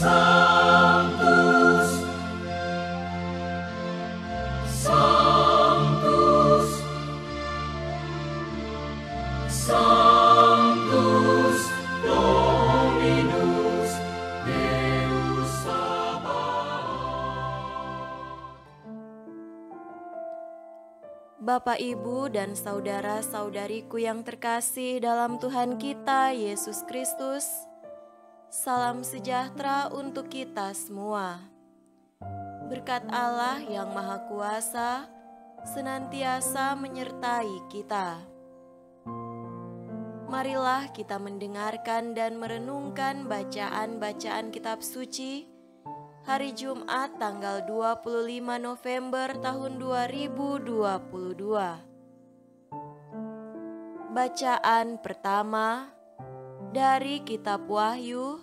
Sanctus, Sanctus, Sanctus Dominus Deus Sabaoth. Bapak, Ibu, dan saudara-saudariku yang terkasih dalam Tuhan kita Yesus Kristus, salam sejahtera untuk kita semua. Berkat Allah yang Maha Kuasa senantiasa menyertai kita. Marilah kita mendengarkan dan merenungkan bacaan-bacaan kitab suci hari Jumat tanggal 25 November tahun 2022. Bacaan pertama dari kitab Wahyu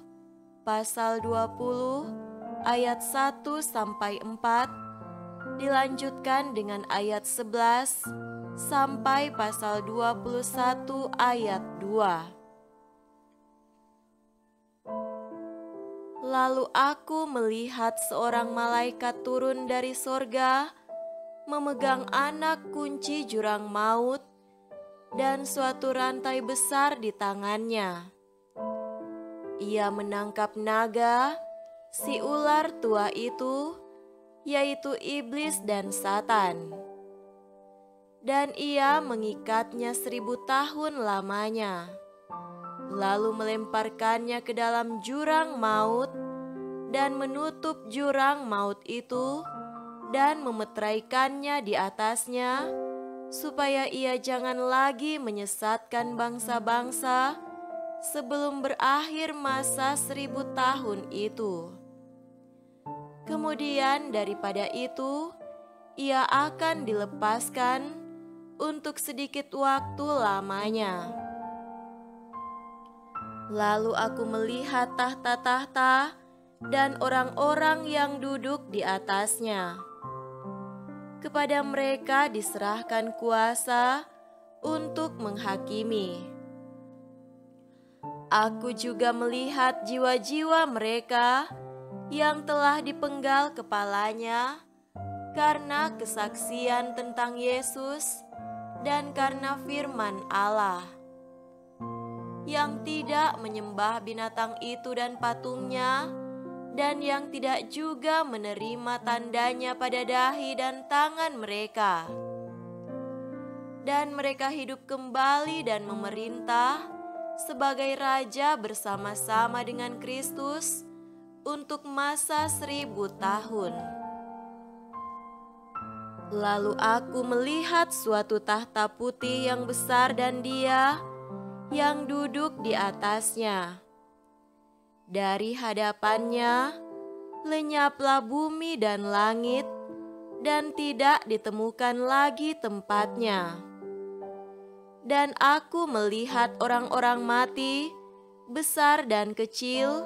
pasal 20 ayat 1 sampai 4, dilanjutkan dengan ayat 11 sampai pasal 21 ayat 2. Lalu aku melihat seorang malaikat turun dari sorga, memegang anak kunci jurang maut dan suatu rantai besar di tangannya. Ia menangkap naga, si ular tua itu, yaitu iblis dan Satan. Dan ia mengikatnya 1000 tahun lamanya, lalu melemparkannya ke dalam jurang maut dan menutup jurang maut itu dan memeteraikannya di atasnya, supaya ia jangan lagi menyesatkan bangsa-bangsa sebelum berakhir masa 1000 tahun itu. Kemudian daripada itu, ia akan dilepaskan untuk sedikit waktu lamanya. Lalu aku melihat tahta-tahta dan orang-orang yang duduk di atasnya. Kepada mereka diserahkan kuasa untuk menghakimi. Aku juga melihat jiwa-jiwa mereka yang telah dipenggal kepalanya karena kesaksian tentang Yesus dan karena firman Allah, yang tidak menyembah binatang itu dan patungnya, dan yang tidak juga menerima tandanya pada dahi dan tangan mereka. Dan mereka hidup kembali dan memerintah sebagai raja bersama-sama dengan Kristus untuk masa 1000 tahun. Lalu aku melihat suatu tahta putih yang besar dan Dia yang duduk di atasnya. Dari hadapannya lenyaplah bumi dan langit, dan tidak ditemukan lagi tempatnya. Dan aku melihat orang-orang mati, besar dan kecil,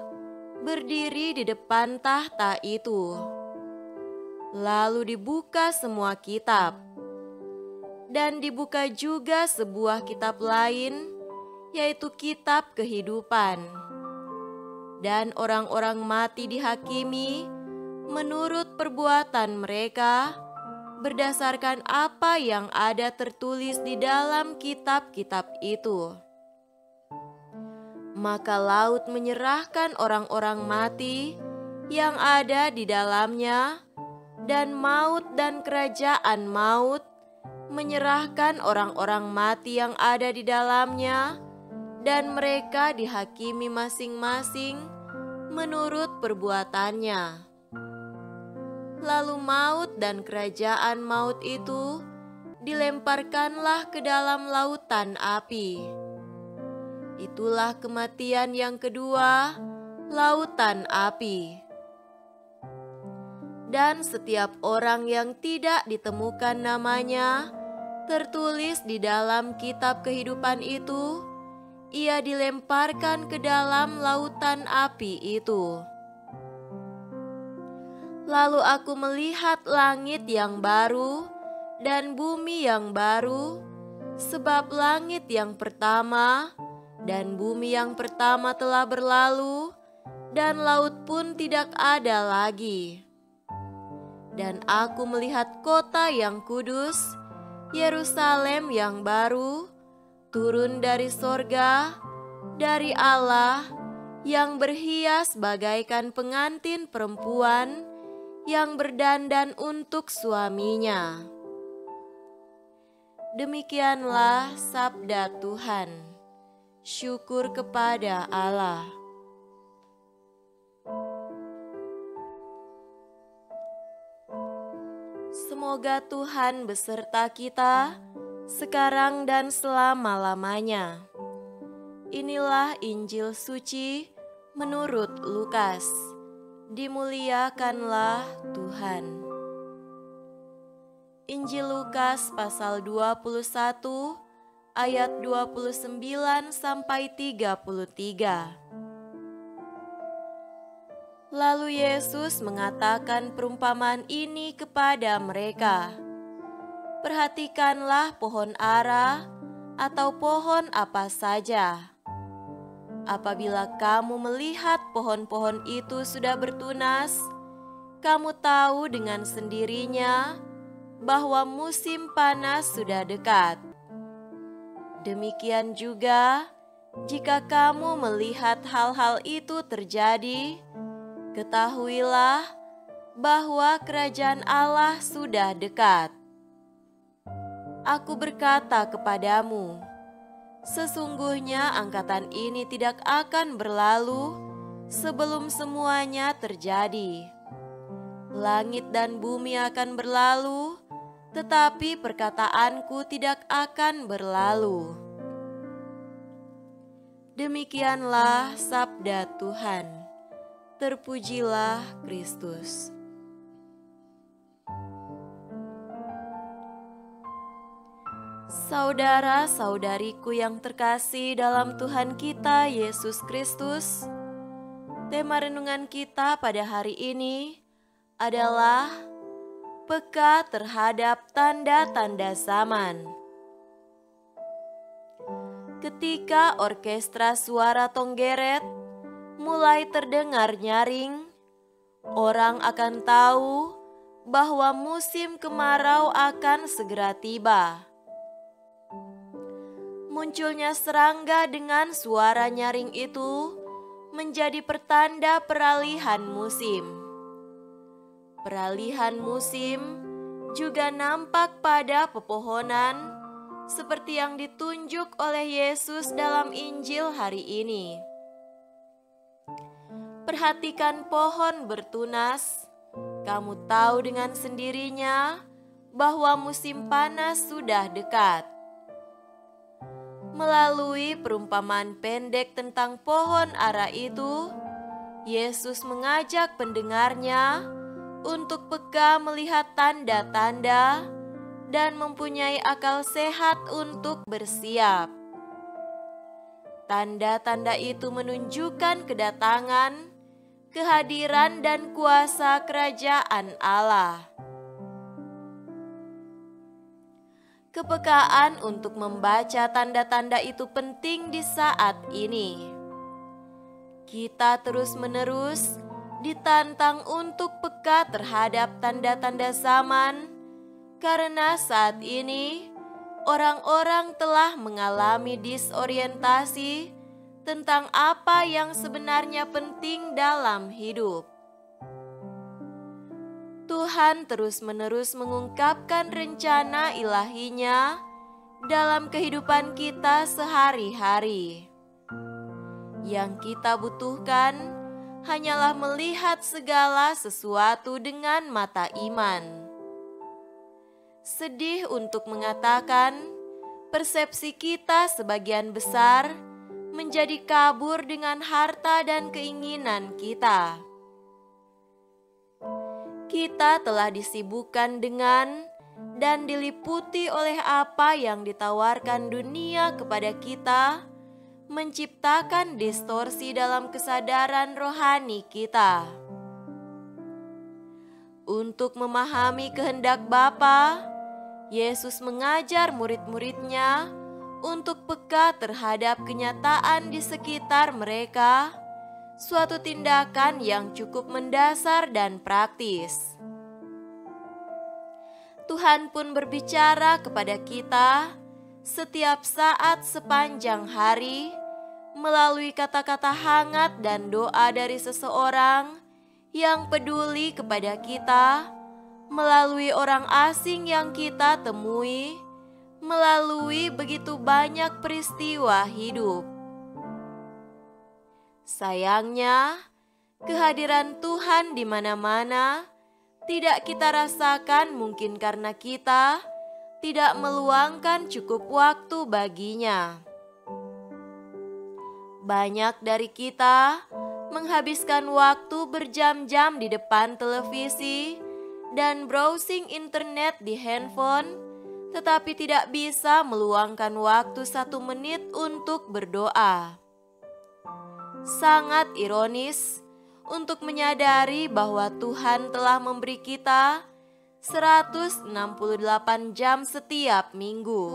berdiri di depan tahta itu. Lalu dibuka semua kitab, dan dibuka juga sebuah kitab lain, yaitu kitab kehidupan. Dan orang-orang mati dihakimi menurut perbuatan mereka, berdasarkan apa yang ada tertulis di dalam kitab-kitab itu. Maka laut menyerahkan orang-orang mati yang ada di dalamnya, dan maut dan kerajaan maut menyerahkan orang-orang mati yang ada di dalamnya, dan mereka dihakimi masing-masing menurut perbuatannya. Lalu maut dan kerajaan maut itu dilemparkanlah ke dalam lautan api. Itulah kematian yang kedua, lautan api. Dan setiap orang yang tidak ditemukan namanya tertulis di dalam kitab kehidupan itu, ia dilemparkan ke dalam lautan api itu. Lalu aku melihat langit yang baru dan bumi yang baru, sebab langit yang pertama dan bumi yang pertama telah berlalu, dan laut pun tidak ada lagi. Dan aku melihat kota yang kudus, Yerusalem yang baru, turun dari sorga, dari Allah, yang berhias bagaikan pengantin perempuan yang berdandan untuk suaminya. Demikianlah sabda Tuhan. Syukur kepada Allah. Semoga Tuhan beserta kita sekarang dan selama-lamanya. Inilah Injil suci menurut Lukas. Dimuliakanlah Tuhan. Injil Lukas pasal 21 ayat 29 sampai 33. Lalu Yesus mengatakan perumpamaan ini kepada mereka. Perhatikanlah pohon ara atau pohon apa saja. Apabila kamu melihat pohon-pohon itu sudah bertunas, kamu tahu dengan sendirinya bahwa musim panas sudah dekat. Demikian juga, jika kamu melihat hal-hal itu terjadi, ketahuilah bahwa kerajaan Allah sudah dekat. Aku berkata kepadamu, sesungguhnya angkatan ini tidak akan berlalu sebelum semuanya terjadi. Langit dan bumi akan berlalu, tetapi perkataanku tidak akan berlalu. Demikianlah sabda Tuhan. Terpujilah Kristus. Saudara-saudariku yang terkasih dalam Tuhan kita Yesus Kristus, tema renungan kita pada hari ini adalah peka terhadap tanda-tanda zaman. Ketika orkestra suara Tonggeret mulai terdengar nyaring, orang akan tahu bahwa musim kemarau akan segera tiba. Munculnya serangga dengan suara nyaring itu menjadi pertanda peralihan musim. Peralihan musim juga nampak pada pepohonan seperti yang ditunjuk oleh Yesus dalam Injil hari ini. Perhatikan pohon bertunas, kamu tahu dengan sendirinya bahwa musim panas sudah dekat. Melalui perumpamaan pendek tentang pohon ara itu, Yesus mengajak pendengarnya untuk peka melihat tanda-tanda dan mempunyai akal sehat untuk bersiap. Tanda-tanda itu menunjukkan kedatangan, kehadiran dan kuasa kerajaan Allah. Kepekaan untuk membaca tanda-tanda itu penting di saat ini. Kita terus-menerus ditantang untuk peka terhadap tanda-tanda zaman, karena saat ini orang-orang telah mengalami disorientasi tentang apa yang sebenarnya penting dalam hidup. Tuhan terus-menerus mengungkapkan rencana ilahinya dalam kehidupan kita sehari-hari. Yang kita butuhkan hanyalah melihat segala sesuatu dengan mata iman. Sedih untuk mengatakan, persepsi kita sebagian besar menjadi kabur dengan harta dan keinginan kita. Kita telah disibukkan dengan dan diliputi oleh apa yang ditawarkan dunia kepada kita, menciptakan distorsi dalam kesadaran rohani kita. Untuk memahami kehendak Bapa, Yesus mengajar murid-muridnya untuk peka terhadap kenyataan di sekitar mereka, suatu tindakan yang cukup mendasar dan praktis. Tuhan pun berbicara kepada kita setiap saat sepanjang hari melalui kata-kata hangat dan doa dari seseorang yang peduli kepada kita, melalui orang asing yang kita temui, melalui begitu banyak peristiwa hidup. Sayangnya, kehadiran Tuhan di mana-mana tidak kita rasakan mungkin karena kita tidak meluangkan cukup waktu baginya. Banyak dari kita menghabiskan waktu berjam-jam di depan televisi dan browsing internet di handphone, tetapi tidak bisa meluangkan waktu 1 menit untuk berdoa. Sangat ironis untuk menyadari bahwa Tuhan telah memberi kita 168 jam setiap minggu.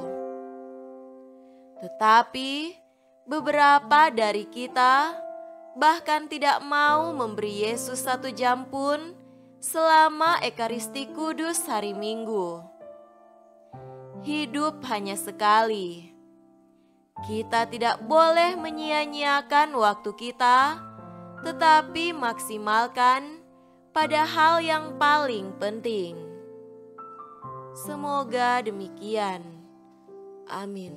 Tetapi beberapa dari kita bahkan tidak mau memberi Yesus 1 jam pun selama Ekaristi Kudus hari Minggu. Hidup hanya sekali. Kita tidak boleh menyia-nyiakan waktu kita, tetapi maksimalkan pada hal yang paling penting. Semoga demikian. Amin.